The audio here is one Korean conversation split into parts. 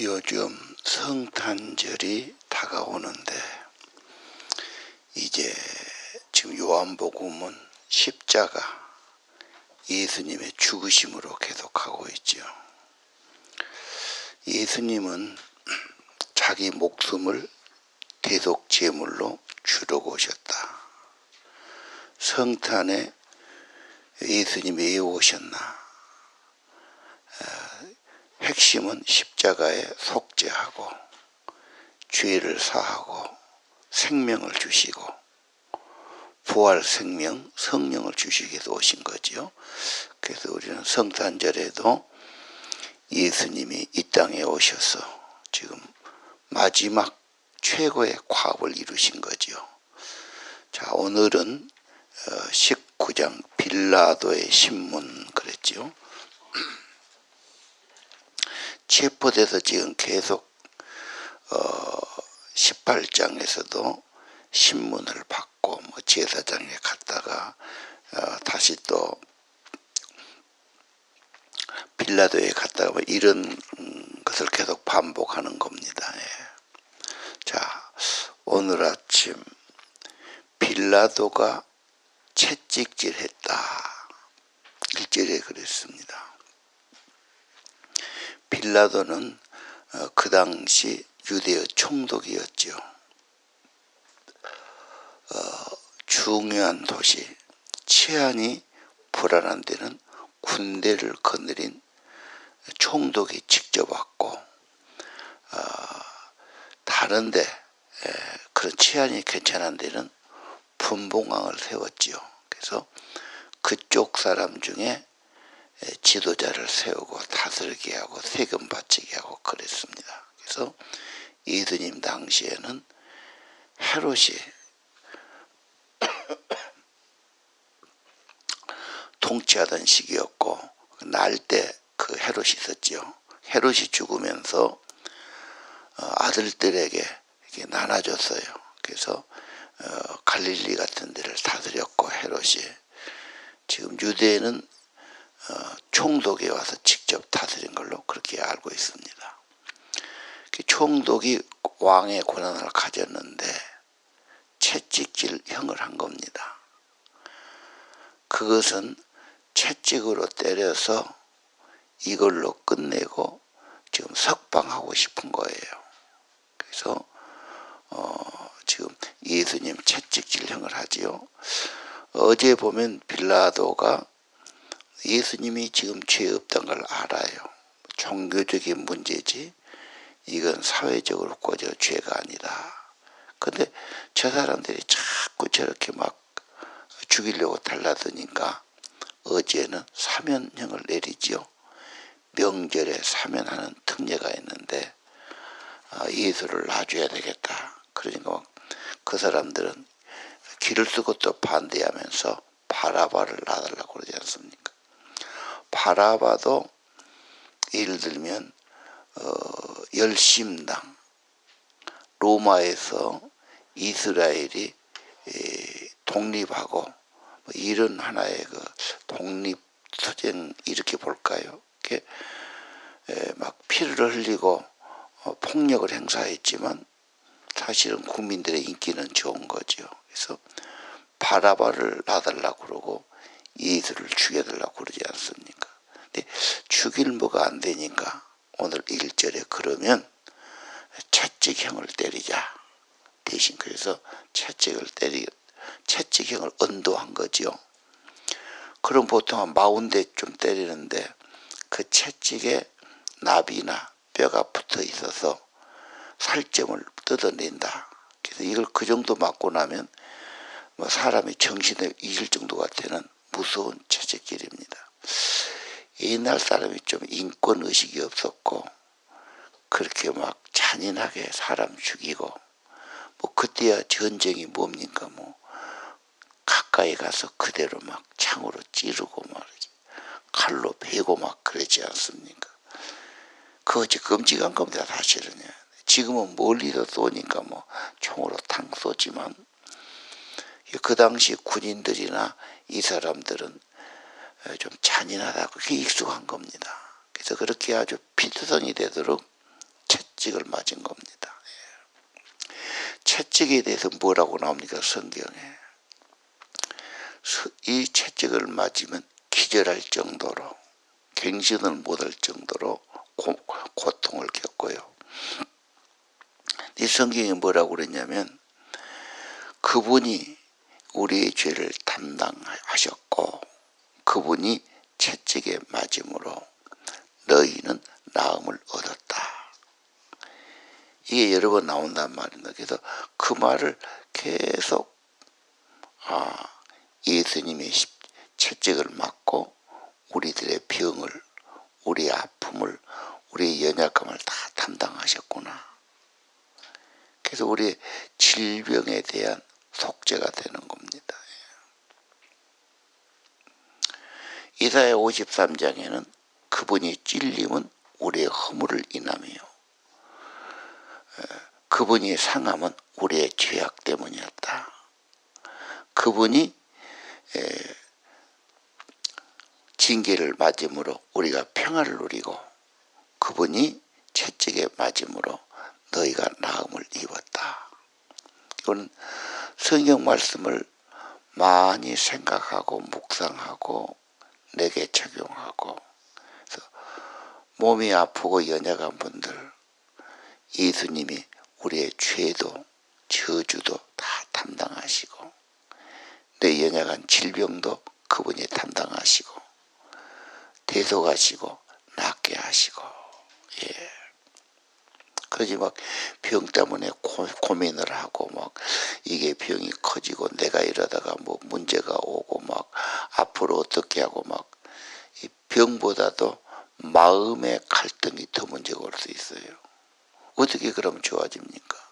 요즘 성탄절이 다가오는데 이제 지금 요한복음은 십자가 예수님의 죽으심으로 계속하고 있죠. 예수님은 자기 목숨을 대속제물로 주려고 오셨다. 성탄에 예수님이 왜 오셨나? 핵심은 십자가에 속죄하고 죄를 사하고 생명을 주시고 부활 생명, 성령을 주시기 위해서 오신 거죠. 그래서 우리는 성탄절에도 예수님이 이 땅에 오셔서 지금 마지막 최고의 과업을 이루신 거죠. 자, 오늘은 19장 빌라도의 신문 그랬죠. 체포돼서 지금 계속 18장에서도 신문을 받고 제사장에 갔다가 다시 또 빌라도에 갔다가 이런 것을 계속 반복하는 겁니다. 예. 자, 오늘 아침 빌라도가 채찍질했다. 1절에 그랬습니다. 빌라도는 그 당시 유대의 총독이었죠. 중요한 도시, 치안이 불안한 데는 군대를 거느린 총독이 직접 왔고, 다른데 그런 치안이 괜찮은 데는 분봉왕을 세웠지요. 그래서 그쪽 사람 중에 지도자를 세우고 다스리게 하고 세금 바치게 하고 그랬습니다. 그래서 예수님 당시에는 헤롯이 통치하던 시기였고 날 때 그 헤롯이 있었죠. 헤롯이 죽으면서 아들들에게 이렇게 나눠줬어요. 그래서 갈릴리 같은 데를 다스렸고 헤롯이 지금 유대에는 총독이 와서 직접 다스린 걸로 그렇게 알고 있습니다. 총독이 왕의 권한을 가졌는데 채찍질형을 한 겁니다. 그것은 채찍으로 때려서 이걸로 끝내고 지금 석방하고 싶은 거예요. 그래서 지금 예수님 채찍질형을 하지요. 어제 보면 빌라도가 예수님이 지금 죄 없다는 걸 알아요. 종교적인 문제지 이건 사회적으로 꺼져 죄가 아니다. 근데 저 사람들이 자꾸 저렇게 막 죽이려고 달라드니까 어제는 사면형을 내리지요. 명절에 사면하는 특례가 있는데 예수를 놔줘야 되겠다. 그러니까 그 사람들은 길을 쓰고 또 반대하면서 바라바를 놔달라고 그러지 않습니까? 바라바도 예를 들면 열심당 로마에서 이스라엘이 독립하고 이런 하나의 그 독립투쟁 이렇게 볼까요? 이렇게 막 피를 흘리고 폭력을 행사했지만 사실은 국민들의 인기는 좋은 거죠. 그래서 바라바를 놔달라고 그러고 예수를 죽여달라고 그러지 않습니까? 근데 죽일 뭐가 안 되니까 오늘 1절에 그러면 채찍형을 때리자. 대신 그래서 채찍형을 언도한 거죠. 그럼 보통 한 40대 좀 때리는데 그 채찍에 나비나 뼈가 붙어 있어서 살점을 뜯어낸다. 그래서 이걸 그 정도 맞고 나면 사람이 정신을 잃을 정도 같아는 무서운 채찍질입니다. 옛날 사람이 좀 인권의식이 없었고 그렇게 막 잔인하게 사람 죽이고 그때야 전쟁이 뭡니까 가까이 가서 그대로 막 창으로 찌르고 말이지 칼로 베고 막 그러지 않습니까? 그거 끔찍한 겁니다. 사실은. 지금은 멀리서 쏘니까 총으로 탕 쏘지만 그 당시 군인들이나 이 사람들은 좀 잔인하다고 그게 익숙한 겁니다. 그래서 그렇게 아주 피투성이 되도록 채찍을 맞은 겁니다. 채찍에 대해서 뭐라고 나옵니까? 성경에. 이 채찍을 맞으면 기절할 정도로, 갱신을 못할 정도로 고통을 겪고요. 이 성경이 뭐라고 그랬냐면 그분이 우리의 죄를 담당하셨고 그분이 채찍에 맞음으로 너희는 나음을 얻었다. 이게 여러 번 나온단 말입니다. 그래서 그 말을 계속 예수님의 채찍을 맞고 우리들의 병을, 우리의 아픔을, 우리의 연약함을 다 담당하셨구나. 그래서 우리의 질병에 대한 속죄가 되는 겁니다. 이사야 53장에는 그분이 찔림은 우리의 허물을 인하며 그분이 상함은 우리의 죄악 때문이었다. 그분이 징계를 맞음으로 우리가 평화를 누리고 그분이 채찍에 맞음으로 너희가 나음을 입었다. 이건 성경 말씀을 많이 생각하고 묵상하고 내게 적용하고, 그래서 몸이 아프고 연약한 분들 예수님이 우리의 죄도 저주도 다 담당하시고 내 연약한 질병도 그분이 담당하시고 대속하시고 낫게 하시고, 그러지 막 병 때문에 고민을 하고 막 이게 병이 커지고 내가 이러다가 뭐 문제가 오고 막 앞으로 어떻게 하고 막 이 병보다도 마음의 갈등이 더 문제가 올 수 있어요. 어떻게 그러면 좋아집니까?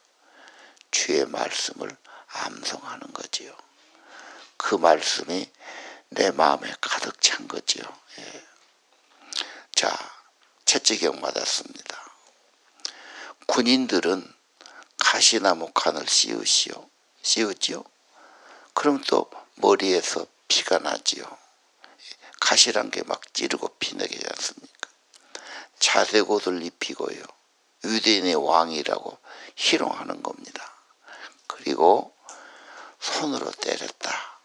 주의 말씀을 암송하는 거지요. 그 말씀이 내 마음에 가득 찬 거지요. 자, 채찍형 맞았습니다. 군인들은 가시나무 칸을 씌우지요. 그럼 또 머리에서 피가 나지요. 가시란 게 막 찌르고 피나게 하지 않습니까? 자색옷을 입히고요. 유대인의 왕이라고 희롱하는 겁니다. 그리고 손으로 때렸다.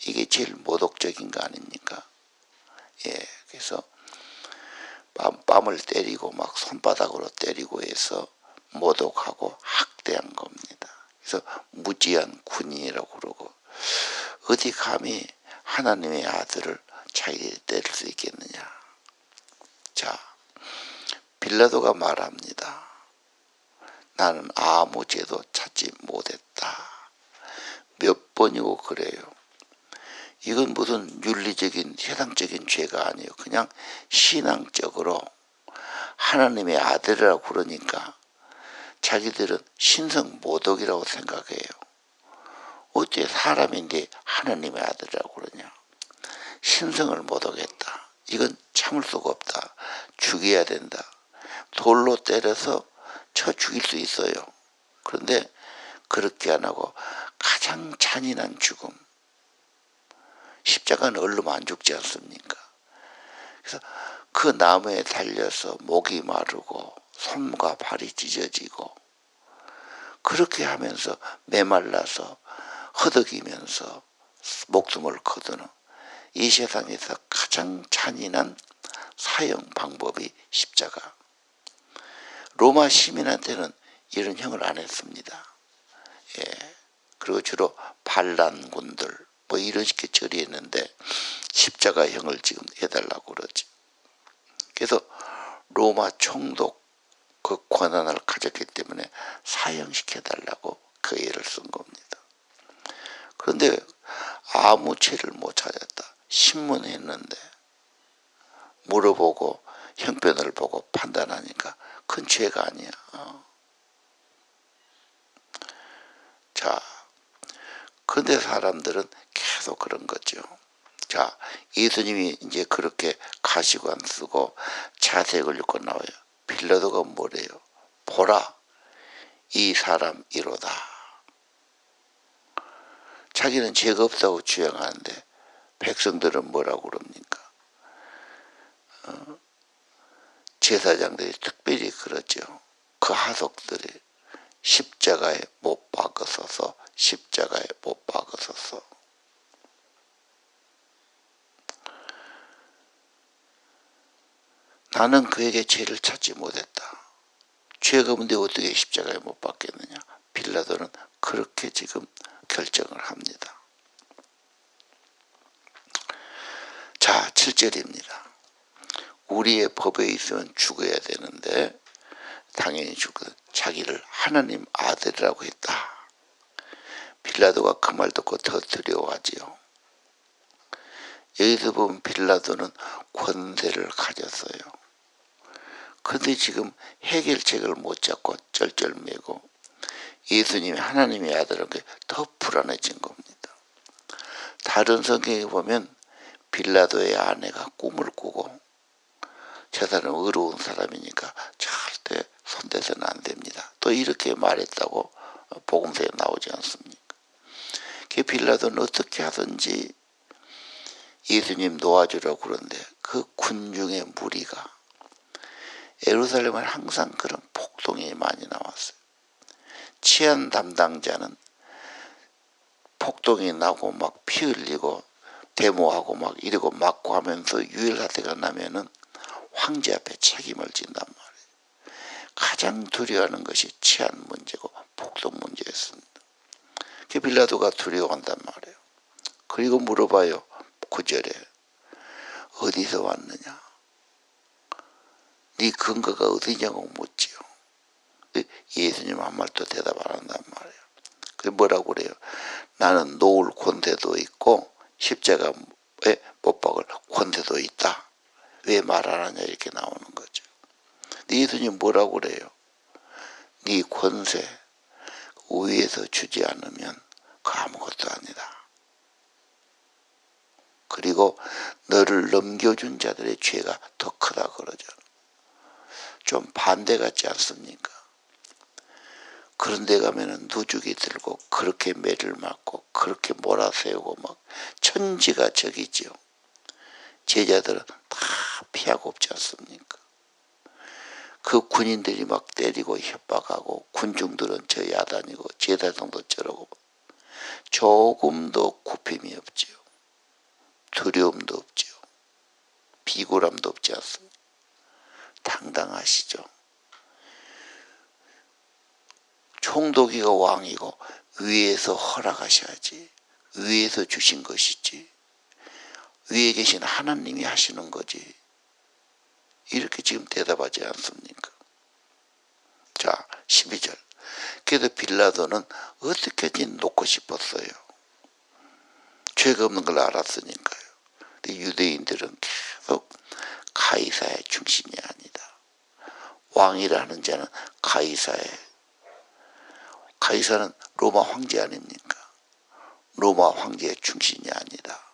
이게 제일 모독적인 거 아닙니까? 그래서 뺨을 때리고 막 손바닥으로 때리고 해서 모독하고 학대한 겁니다. 그래서 무지한 군인이라고 그러고, 어디 감히 하나님의 아들을 자기들이 때릴 수 있겠느냐. 자, 빌라도가 말합니다. 나는 아무 죄도 찾지 못했다. 몇 번이고 그래요. 이건 무슨 윤리적인 세상적인 죄가 아니에요. 그냥 신앙적으로 하나님의 아들이라고 그러니까 자기들은 신성 모독이라고 생각해요. 어떻게 사람인데 하나님의 아들이라고 그러냐. 신성을 모독했다. 이건 참을 수가 없다. 죽여야 된다. 돌로 때려서 쳐 죽일 수 있어요. 그런데 그렇게 안 하고 가장 잔인한 죽음, 십자가는 얼른 안 죽지 않습니까? 그래서 그 나무에 달려서 목이 마르고 손과 발이 찢어지고 그렇게 하면서 메말라서 허덕이면서 목숨을 거두는 이 세상에서 가장 잔인한 사형 방법이 십자가. 로마 시민한테는 이런 형을 안 했습니다. 그리고 주로 반란군들 뭐 이런 식의 처리했는데 십자가형을 지금 해달라고 그러지. 그래서 로마 총독 그 권한을 가졌기 때문에 사형시켜달라고 그 예를 쓴 겁니다. 그런데 아무 죄를 못 찾았다. 신문했는데 물어보고 형편을 보고 판단하니까 큰 죄가 아니야. 자, 근데 사람들은 계속 그런 거죠. 자, 예수님이 이제 그렇게 가시관 쓰고 자색을 입고 나와요. 빌라도가 뭐래요? 보라, 이 사람 이로다. 자기는 죄가 없다고 주장하는데 백성들은 뭐라고 그럽니까? 제사장들이 특별히 그러죠. 그 하석들이 십자가에 못 박으소서, 십자가에 못 박으소서. 나는 그에게 죄를 찾지 못했다. 죄가 없는데 어떻게 십자가에 못 박겠느냐. 빌라도는 그렇게 지금 결정을 합니다. 자, 7절입니다. 우리의 법에 있으면 죽어야 되는데 당연히 자기를 하나님 아들이라고 했다. 빌라도가 그 말 듣고 더 두려워하지요. 여기서 보면 빌라도는 권세를 가졌어요. 그런데 지금 해결책을 못 잡고 쩔쩔매고 예수님이 하나님의 아들인 게 더 불안해진 겁니다. 다른 성경에 보면 빌라도의 아내가 꿈을 꾸고 저 사람은 의로운 사람이니까 절대 손대서는 안 됩니다. 또 이렇게 말했다고 복음서에 나오지 않습니까? 그 빌라도는 어떻게 하든지 예수님 놓아주려고 그러는데 그 군중의 무리가 예루살렘은 항상 그런 폭동이 많이 나왔어요. 치안 담당자는 폭동이 나고 막 피 흘리고 데모하고 막 이러고 막고 하면서 유혈사태가 나면은 황제 앞에 책임을 진단 말이에요. 가장 두려워하는 것이 치안 문제고 폭동 문제였습니다. 그 빌라도가 두려워한단 말이에요. 그리고 물어봐요. 9절에 어디서 왔느냐? 네 근거가 어디냐고 묻지요. 예수님 한 말도 대답 안 한단 말이에요. 그게 뭐라고 그래요? 나는 놓을 권세도 있고 십자가에 못 박을 권세도 있다. 왜 말 안 하냐 이렇게 나오는 거죠. 근데 예수님 뭐라고 그래요? 네 권세 위에서 주지 않으면 그 아무것도 아니다. 그리고 너를 넘겨준 자들의 죄가 더 크다 그러죠. 좀 반대 같지 않습니까? 그런 데 가면은 누죽이 들고 그렇게 매를 맞고 그렇게 몰아세우고 막 천지가 저기지요. 제자들은 다 피하고 없지 않습니까? 그 군인들이 막 때리고 협박하고 군중들은 저 야단이고 제사장도 저러고 조금도 굽힘이 없지요. 두려움도 없지요. 비굴함도 없지 않습니까? 당당하시죠. 총독이가 왕이고 위에서 허락하셔야지. 위에서 주신 것이지. 위에 계신 하나님이 하시는 거지. 이렇게 지금 대답하지 않습니까? 자, 12절. 그래도 빌라도는 어떻게든 놓고 싶었어요. 죄가 없는 걸 알았으니까요. 근데 유대인들은 계속 가이사의 중심이 아니다. 왕이라는 자는 가이사는 로마 황제 아닙니까? 로마 황제의 중심이 아니다.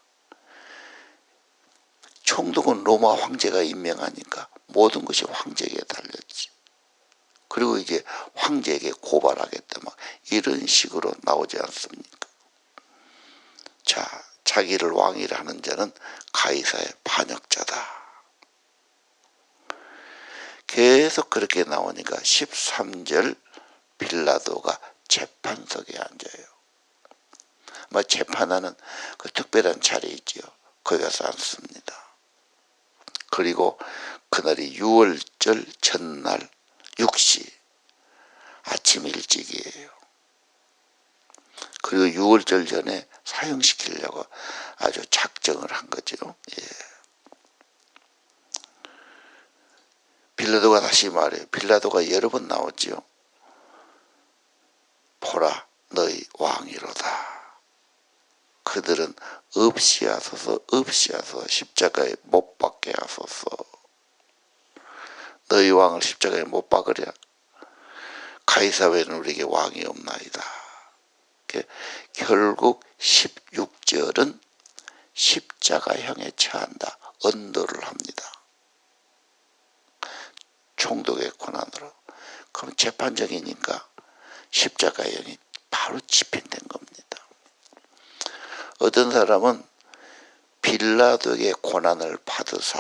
총독은 로마 황제가 임명하니까 모든 것이 황제에게 달렸지. 그리고 이제 황제에게 고발하겠다 막 이런 식으로 나오지 않습니까? 자, 자기를 왕이라 하는 자는 가이사의 반역자다. 계속 그렇게 나오니까 13절 빌라도가 재판석에 앉아요. 뭐 재판하는 그 특별한 자리 있지요. 거기 가서 앉습니다. 그리고 그날이 6월절 전날 6시 아침 일찍이에요. 그리고 6월절 전에 사형시키려고 아주 작정을 한 거죠. 예. 빌라도가 다시 말해요. 빌라도가 여러 번 나왔지요. 보라 너희 왕이로다. 그들은 없이 하소서 십자가에 못 박게 하소서. 너희 왕을 십자가에 못 박으랴. 가이사 외에는 우리에게 왕이 없나이다. 결국 16절은 십자가형에 처한다. 언도를 합니다. 총독의 권한으로. 그럼 재판정이니까 십자가형이 바로 집행된 겁니다. 어떤 사람은 빌라도에게 고난을 받으사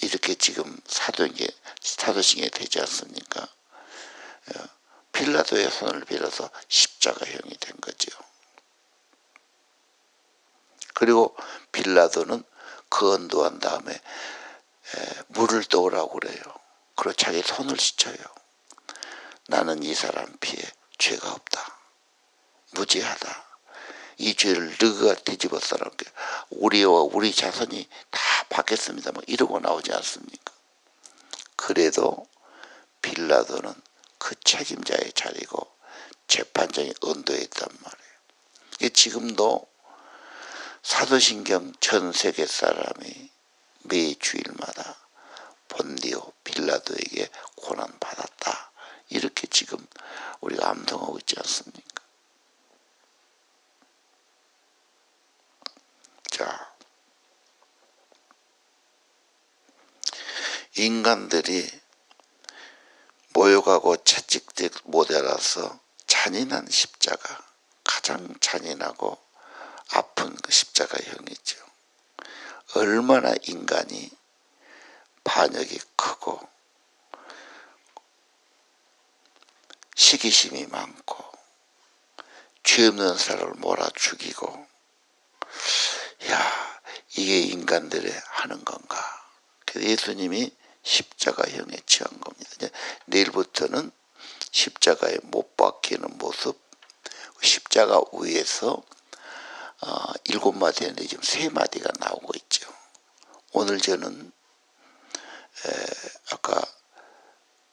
이렇게 지금 사도행에 되지 않습니까? 빌라도의 손을 빌어서 십자가형이 된 거죠. 그리고 빌라도는 건도한 다음에 물을 떠오라고 그래요. 그리고 자기 손을 씻어요. 나는 이 사람 피에 죄가 없다. 무죄하다. 이 죄를 너가 뒤집어 써라. 우리와 우리 자손이 다 받겠습니다. 뭐 이러고 나오지 않습니까? 그래도 빌라도는 그 책임자의 자리고 재판장이 언도에 있단 말이에요. 지금도 사도신경 전 세계 사람이 매 주일마다 본디오 빌라도에게 고난받았다. 이렇게 지금 우리가 암송하고 있지 않습니까? 자, 인간들이 모욕하고 채찍질 못 알아서 잔인한 십자가, 가장 잔인하고 아픈 그 십자가형이죠. 얼마나 인간이 반역이 크고 시기심이 많고 죄 없는 사람을 몰아 죽이고, 야, 이게 인간들이 하는 건가? 그래서 예수님이 십자가형에 처한 겁니다. 이제 내일부터는 십자가에 못 박히는 모습, 십자가 위에서 7마디인데 지금 3마디가 나오고 있죠. 오늘 저는 아까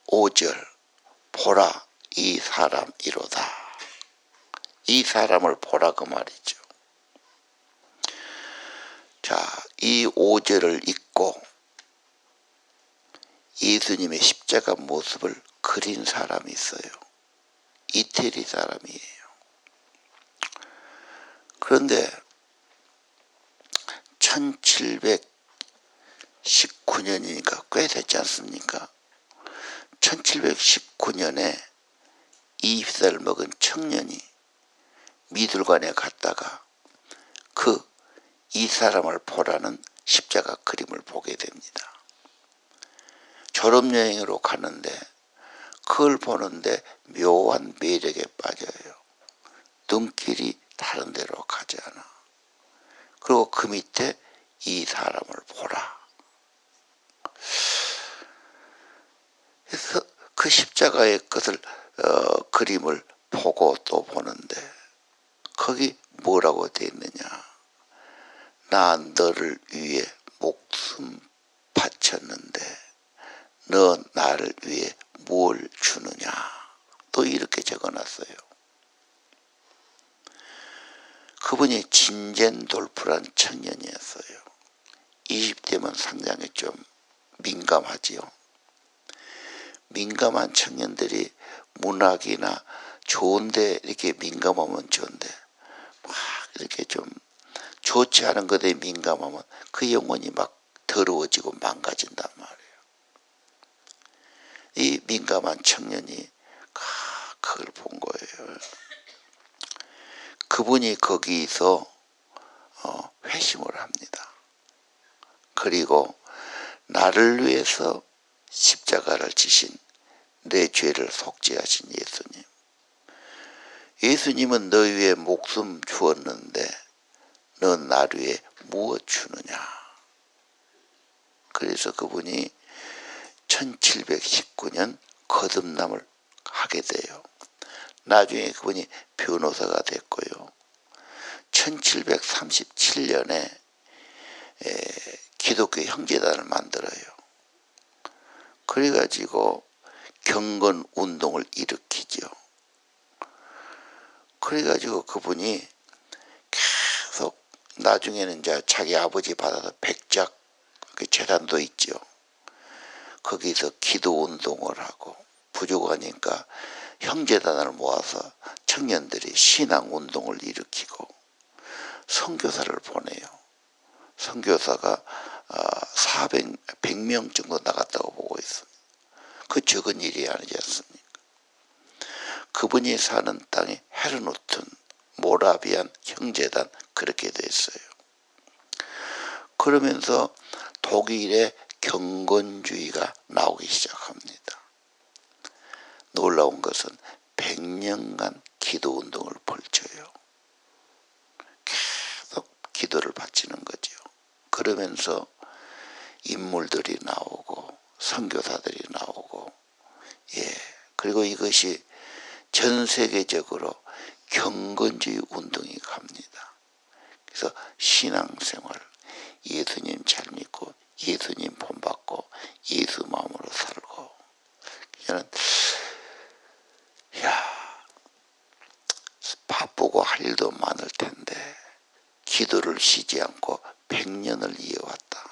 5절 보라 이 사람이로다. 이 사람을 보라 그 말이죠. 자, 이 5절을 읽고 예수님의 십자가 모습을 그린 사람이 있어요. 이태리 사람이에요. 그런데 1719년이니까 꽤 됐지 않습니까? 1719년에 20살 먹은 청년이 미술관에 갔다가 이 사람을 보라는 십자가 그림을 보게 됩니다. 졸업여행으로 가는데 그걸 보는데 묘한 매력에 빠져요. 눈길이 다른 데로 가지 않아. 그리고 그 밑에 이 사람을 보라. 그래서 그 십자가의 것을 그림을 보고 또 보는데 거기 뭐라고 되어 있느냐. 나 너를 위해 목숨 바쳤는데 너 나를 위해 뭘 주느냐. 또 이렇게 적어놨어요. 그분이 진젠돌프란 청년이었어요. 20대면 상당히 좀 민감하지요. 민감한 청년들이 문학이나 좋은데 이렇게 민감하면 좋은데 막 이렇게 좀 좋지 않은 것에 민감하면 그 영혼이 막 더러워지고 망가진단 말이에요. 이 민감한 청년이 그걸 본 거예요. 그분이 거기서 회심을 합니다. 그리고 나를 위해서 십자가를 지신 내 죄를 속죄하신 예수님. 예수님은 너희 위해 목숨 주었는데 넌 나를 위해 무엇 주느냐. 그래서 그분이 1719년 거듭남을 하게 돼요. 나중에 그분이 변호사가 됐고요. 1737년에 기독교 형제단을 만들어요. 그래가지고 경건 운동을 일으키죠. 그래가지고 그분이 계속 나중에는 이제 자기 아버지 받아서 백작 그 재단도 있죠. 거기서 기도 운동을 하고 부족하니까 형제단을 모아서 청년들이 신앙 운동을 일으키고 선교사를 보내요. 선교사가 100명 정도 나갔다고 보고 있습니다. 그 적은 일이 아니지 않습니까? 그분이 사는 땅이 헤르누튼, 모라비안 형제단 그렇게 됐어요. 그러면서 독일의 경건주의가 나오기 시작합니다. 놀라운 것은 100년간 기도 운동을 벌쳐요. 계속 기도를 바치는 거죠. 그러면서 인물들이 나오고 선교사들이 나오고, 그리고 이것이 전 세계적으로 경건주의 운동이 갑니다. 그래서 신앙생활, 예수님 잘 믿고 예수님 본받고 예수 마음으로 살고. 저는 바쁘고 할 일도 많을 텐데 기도를 쉬지 않고 100년을 이어왔다.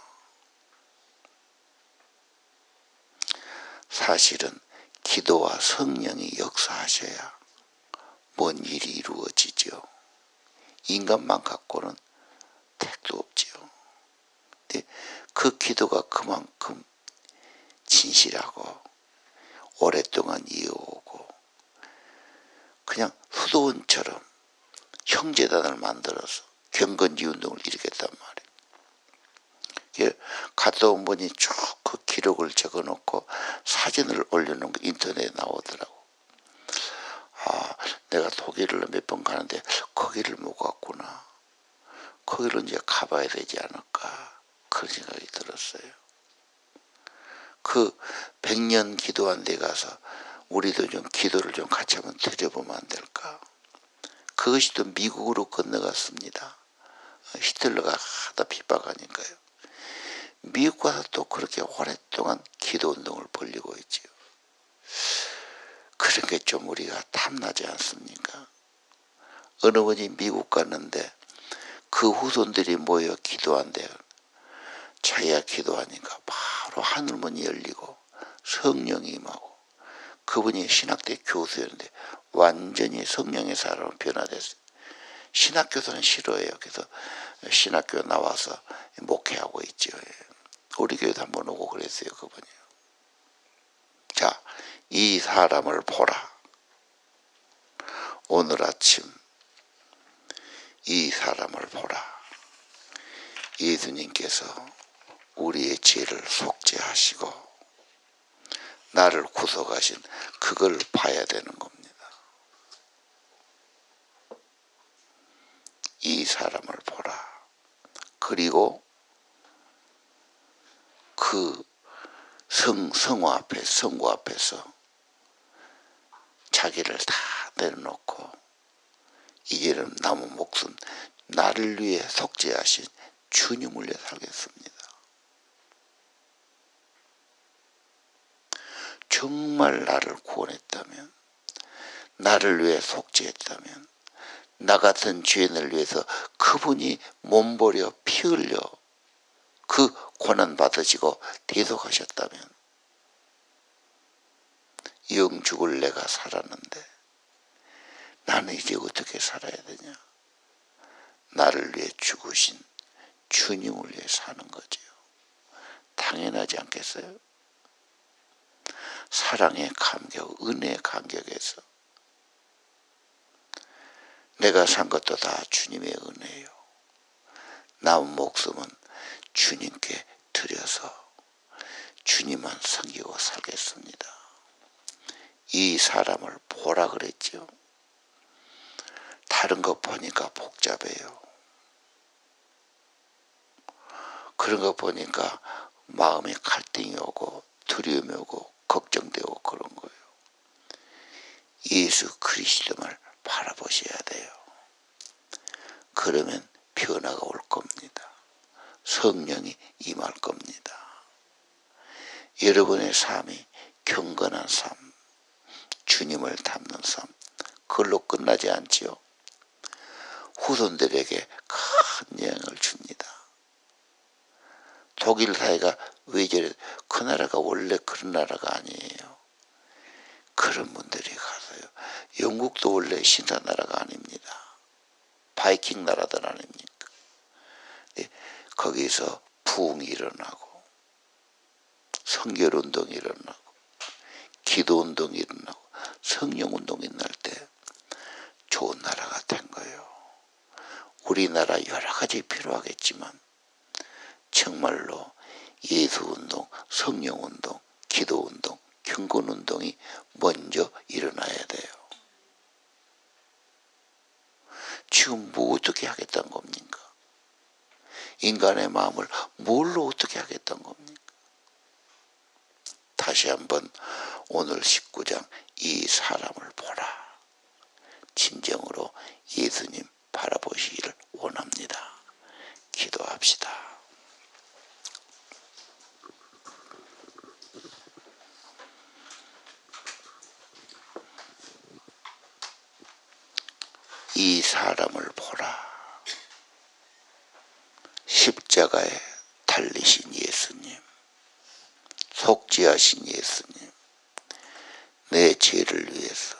사실은 기도와 성령이 역사하셔야 뭔 일이 이루어지죠. 인간만 갖고는 택도 없죠. 근데 그 기도가 그만큼 진실하고 오랫동안 이어오고, 그냥 수도원처럼 형제단을 만들어서 경건주의 운동을 일으켰단 말이에요. 갔다 온 분이 쭉 그 기록을 적어놓고 사진을 올려놓은 거 인터넷에 나오더라고. 내가 독일을 몇 번 가는데 거기를 못 갔구나. 거기로 이제 가봐야 되지 않을까, 그런 생각이 들었어요. 그 100년 기도한 데 가서 우리도 좀 기도를 좀 같이 한번 드려보면 안 될까. 그것이 또 미국으로 건너갔습니다. 히틀러가 하다 핍박하니까요. 미국 가서 또 그렇게 오랫동안 기도 운동을 벌리고 있지요. 그런 게 좀 우리가 탐나지 않습니까? 어느 분이 미국 갔는데 그 후손들이 모여 기도한대요. 자기가 기도하니까 바로 하늘문이 열리고 성령이 임하고, 그분이 신학대 교수였는데 완전히 성령의 사람으로 변화됐어요. 신학교도는 싫어해요. 그래서 신학교 나와서 목회하고 있죠. 우리 교회도 한번 오고 그랬어요, 그분이. 자, 이 사람을 보라. 오늘 아침 이 사람을 보라. 예수님께서 우리의 죄를 속죄하시고 나를 구속하신 그걸 봐야 되는 겁니다. 이 사람을 보라. 그리고 그 성화 앞에, 성구 앞에서 자기를 다 내려놓고 이제는 남은 목숨 나를 위해 속죄하신 주님을 위해 살겠습니다. 정말 나를 구원했다면, 나를 위해 속죄했다면, 나 같은 죄인을 위해서 그분이 몸버려 피 흘려 그 고난 받으시고 대속하셨다면, 영 죽을 내가 살았는데 나는 이제 어떻게 살아야 되냐. 나를 위해 죽으신 주님을 위해 사는 거지요. 당연하지 않겠어요? 사랑의 감격, 은혜의 감격에서 내가 산 것도 다 주님의 은혜예요. 남은 목숨은 주님께 드려서 주님만 섬기고 살겠습니다. 이 사람을 보라 그랬죠. 다른 거 보니까 복잡해요. 그런 거 보니까 마음에 갈등이 오고 두려움이 오고 걱정되고 그런 거예요. 예수 그리스도를 바라보셔야 돼요. 그러면 변화가 올 겁니다. 성령이 임할 겁니다. 여러분의 삶이 경건한 삶, 주님을 닮는 삶, 그걸로 끝나지 않지요. 후손들에게 큰 영향을 줍니다. 독일 사회가 왜 저래? 그 나라가 원래 그런 나라가 아니에요. 그런 분들이 가서요. 영국도 원래 신사 나라가 아닙니다. 바이킹 나라들 아닙니까? 거기서 부흥이 일어나고 성결운동이 일어나고 기도운동이 일어나고 성령운동이 일어날 때 좋은 나라가 된 거예요. 우리나라 여러 가지 필요하겠지만 정말로 예수운동, 성령운동, 기도운동, 경건운동이 먼저 일어나야 돼요. 하겠다는 겁니까? 인간의 마음을 뭘로 어떻게 하겠다는 겁니까? 다시 한번 오늘 19장 이 사람을 보라. 진정으로 예수님 바라보시기를 원합니다. 기도합시다. 이 사람을 보라. 십자가에 달리신 예수님, 속죄하신 예수님, 내 죄를 위해서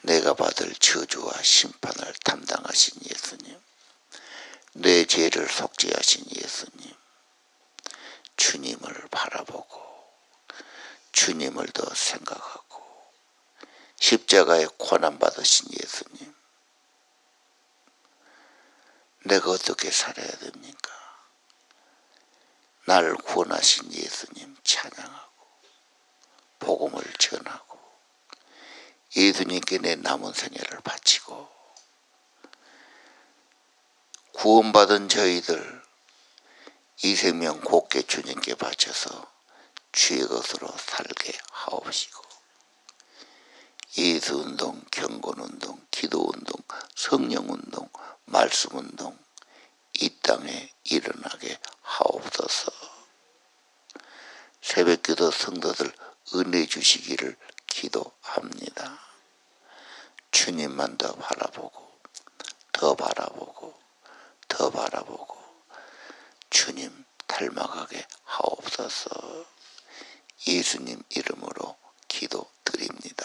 내가 받을 저주와 심판을 담당하신 예수님, 내 죄를 속죄하신 예수님, 주님을 바라보고 주님을 더 생각하고 십자가에 고난 받으신 예수님, 내가 어떻게 살아야 됩니까? 나를 구원하신 예수님 찬양하고 복음을 전하고 예수님께 내 남은 생애를 바치고 구원받은 저희들 이 생명 곧게 주님께 바쳐서 주의 것으로 살게 하옵시고 예수운동, 경건운동, 기도운동, 성령운동, 말씀운동 이 땅에 일어나게 하옵소서. 새벽기도 성도들 은혜 주시기를 기도합니다. 주님만 더 바라보고 더 바라보고 더 바라보고 주님 닮아가게 하옵소서. 예수님 이름으로 기도드립니다.